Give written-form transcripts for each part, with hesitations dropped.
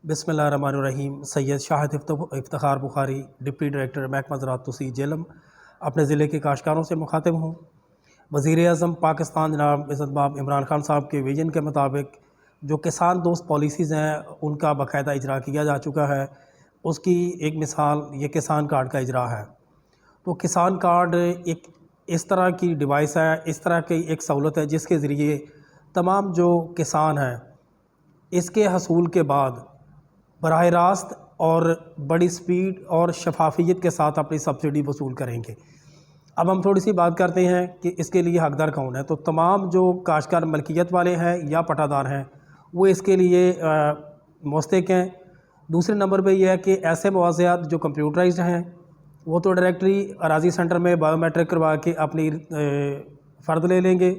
بسم اللہ الرحمن الرحیم۔ سید شاہد افتخار بخاری، ڈپٹی ڈائریکٹر محکمہ زراعت توسیع جہلم، اپنے ضلع کے کاشتکاروں سے مخاطب ہوں۔ وزیر اعظم پاکستان جناب عزت مآب عمران خان صاحب کے ویژن کے مطابق جو کسان دوست پالیسیز ہیں ان کا باقاعدہ اجرا کیا جا چکا ہے۔ اس کی ایک مثال یہ کسان کارڈ کا اجرا ہے۔ تو کسان کارڈ ایک اس طرح کی ڈیوائس ہے، اس طرح کی ایک سہولت ہے جس کے ذریعے تمام جو کسان ہیں اس کے حصول کے بعد براہ راست اور بڑی سپیڈ اور شفافیت کے ساتھ اپنی سبسڈی وصول کریں گے۔ اب ہم تھوڑی سی بات کرتے ہیں کہ اس کے لیے حقدار کون ہے۔ تو تمام جو کاشتکار ملکیت والے ہیں یا پٹہ دار ہیں وہ اس کے لیے مستحق ہیں۔ دوسرے نمبر پہ یہ ہے کہ ایسے مواضعات جو کمپیوٹرائزڈ ہیں وہ تو ڈائریکٹری اراضی سینٹر میں بایو میٹرک کروا کے اپنی فرد لے لیں گے،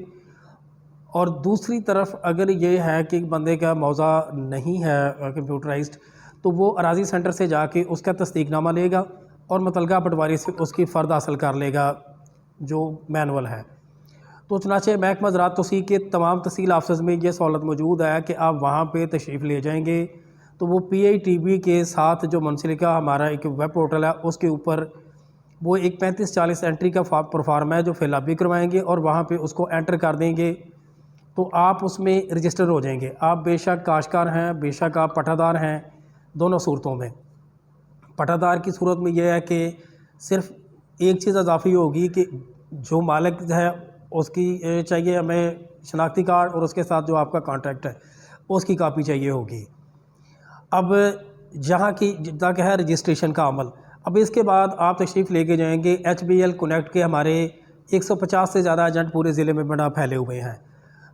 اور دوسری طرف اگر یہ ہے کہ بندے کا موضع نہیں ہے کمپیوٹرائزڈ تو وہ اراضی سینٹر سے جا کے اس کا تصدیق نامہ لے گا اور متعلقہ پٹواری سے اس کی فرد حاصل کر لے گا جو مینول ہے۔ تو چنانچہ محکمہ زراعت توسیع کے تمام تحصیل آفسز میں یہ سہولت موجود ہے کہ آپ وہاں پہ تشریف لے جائیں گے تو وہ PITB کے ساتھ جو منسلکہ ہمارا ایک ویب پورٹل ہے اس کے اوپر وہ ایک 3540 انٹری کا پروفارم ہے جو فل اپ بھی کروائیں گے اور وہاں پہ اس کو انٹر کر دیں گے تو آپ اس میں رجسٹر ہو جائیں گے۔ آپ بے شک کاشتکار ہیں، بے شک آپ پٹہ دار ہیں، دونوں صورتوں میں۔ پٹہ دار کی صورت میں یہ ہے کہ صرف ایک چیز اضافی ہوگی کہ جو مالک ہے اس کی چاہیے ہمیں شناختی کارڈ، اور اس کے ساتھ جو آپ کا کانٹریکٹ ہے اس کی کاپی چاہیے ہوگی۔ اب جہاں کی تک ہے رجسٹریشن کا عمل، اب اس کے بعد آپ تشریف لے کے جائیں گے HBL کنیکٹ کے ہمارے 150 سے زیادہ ایجنٹ پورے ضلع میں بڑا پھیلے ہوئے ہیں۔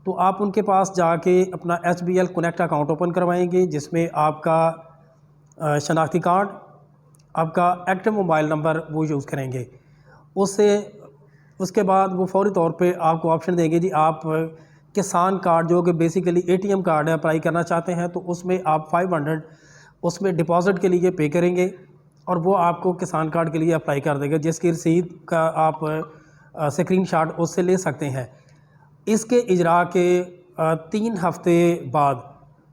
تو آپ ان کے پاس جا کے اپنا HBL کنیکٹ اکاؤنٹ اوپن کروائیں گے جس میں آپ کا شناختی کارڈ، آپ کا ایکٹیو موبائل نمبر وہ یوز کریں گے۔ اس کے بعد وہ فوری طور پہ آپ کو آپشن دیں گے جی آپ کسان کارڈ جو کہ بیسیکلی ATM کارڈ ہے اپلائی کرنا چاہتے ہیں، تو اس میں آپ 500 اس میں ڈپازٹ کے لیے پے کریں گے اور وہ آپ کو کسان کارڈ کے لیے اپلائی کر دے گا، جس کی رسید کا آپ اسکرین شاٹ اس سے لے سکتے ہیں۔ اس کے اجراء کے 3 ہفتے بعد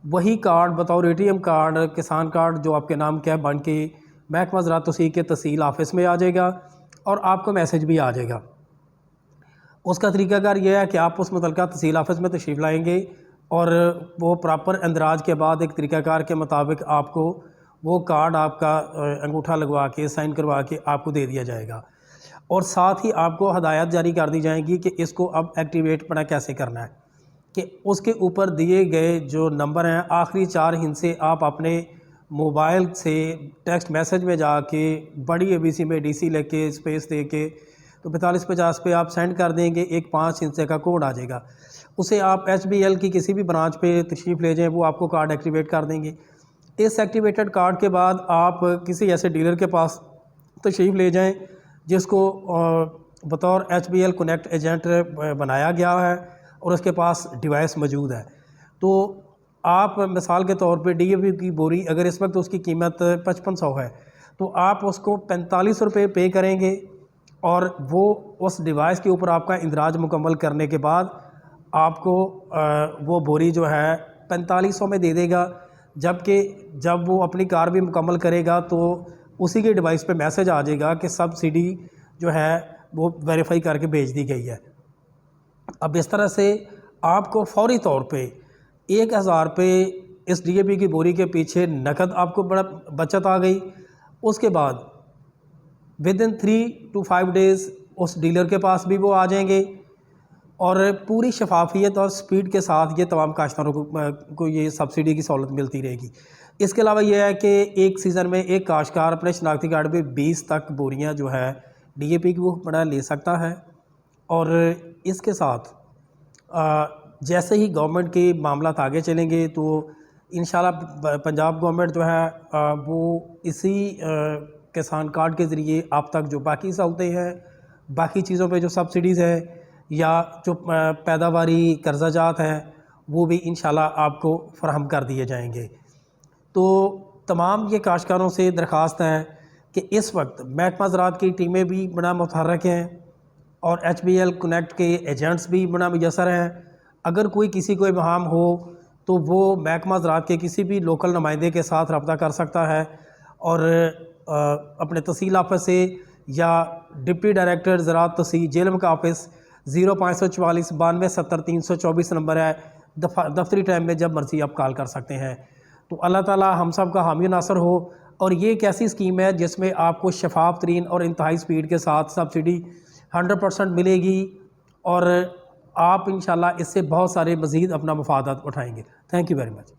وہی کارڈ بطور ATM کارڈ کسان کارڈ جو آپ کے نام کیا بن کے محکمہ زراعت توسیع کے تحصیل آفس میں آ جائے گا اور آپ کو میسج بھی آ جائے گا۔ اس کا طریقہ کار یہ ہے کہ آپ اس متعلقہ تحصیل آفس میں تشریف لائیں گے اور وہ پراپر اندراج کے بعد ایک طریقہ کار کے مطابق آپ کو وہ کارڈ آپ کا انگوٹھا لگوا کے سائن کروا کے آپ کو دے دیا جائے گا، اور ساتھ ہی آپ کو ہدایات جاری کر دی جائیں گی کہ اس کو اب ایکٹیویٹ پڑا کیسے کرنا ہے، کہ اس کے اوپر دیے گئے جو نمبر ہیں آخری 4 ہندسے آپ اپنے موبائل سے ٹیکسٹ میسج میں جا کے بڑی ABC میں DC لے کے اسپیس دے کے تو 4250 پہ آپ سینڈ کر دیں گے، ایک 5 ہندسے کا کوڈ آ جائے گا، اسے آپ HBL کی کسی بھی برانچ پہ تشریف لے جائیں، وہ آپ کو کارڈ ایکٹیویٹ کر دیں گے۔ اس ایکٹیویٹڈ کارڈ کے بعد آپ کسی ایسے ڈیلر کے پاس تشریف لے جائیں جس کو بطور HBL کنیکٹ ایجنٹ بنایا گیا ہے اور اس کے پاس ڈیوائس موجود ہے، تو آپ مثال کے طور پہ DAP کی بوری اگر اس وقت اس کی قیمت 5500 ہے تو آپ اس کو 45 روپے پے کریں گے اور وہ اس ڈیوائس کے اوپر آپ کا اندراج مکمل کرنے کے بعد آپ کو وہ بوری جو ہے 4500 میں دے دے گا، جبکہ جب وہ اپنی کار بھی مکمل کرے گا تو اسی کے ڈیوائس پہ میسج آ جائے گا کہ سبسڈی جو ہے وہ ویریفائی کر کے بھیج دی گئی ہے۔ اب اس طرح سے آپ کو فوری طور پہ 1000 پہ اس DAP کی بوری کے پیچھے نقد آپ کو بڑا بچت آ گئی۔ اس کے بعد within 3 to 5 days us dealer کے پاس بھی وہ آ جائیں گے اور پوری شفافیت اور سپیڈ کے ساتھ یہ تمام کاشتکاروں کو یہ سبسڈی کی سہولت ملتی رہے گی۔ اس کے علاوہ یہ ہے کہ ایک سیزن میں ایک کاشتکار اپنے شناختی کارڈ پہ 20 تک بوریاں جو ہے DAP کی وہ بڑا لے سکتا ہے، اور اس کے ساتھ جیسے ہی گورنمنٹ کے معاملات آگے چلیں گے تو انشاءاللہ پنجاب گورنمنٹ جو ہے وہ اسی کسان کارڈ کے ذریعے آپ تک جو باقی سہولتیں ہیں، باقی چیزوں پہ جو سبسڈیز ہیں یا جو پیداواری قرضہ جات ہیں وہ بھی انشاءاللہ آپ کو فراہم کر دیے جائیں گے۔ تو تمام یہ کاشتکاروں سے درخواست ہے کہ اس وقت محکمہ زراعت کی ٹیمیں بھی بڑا متحرک ہیں اور HBL کنیکٹ کے ایجنٹس بھی بڑا میسر ہیں۔ اگر کوئی کسی کو ابہام ہو تو وہ محکمہ زراعت کے کسی بھی لوکل نمائندے کے ساتھ رابطہ کر سکتا ہے، اور اپنے تحصیل آفس سے یا ڈپٹی ڈائریکٹر زراعت تحصیل جیلم کا آفس 0544 92 70 324 نمبر ہے، دفتری ٹائم میں جب مرضی آپ کال کر سکتے ہیں۔ تو اللہ تعالی ہم سب کا حامی ناصر ہو، اور یہ ایک ایسی اسکیم ہے جس میں آپ کو شفاف ترین اور انتہائی سپیڈ کے ساتھ سبسڈی 100% ملے گی، اور آپ انشاءاللہ اس سے بہت سارے مزید اپنا مفادات اٹھائیں گے۔ Thank you very much.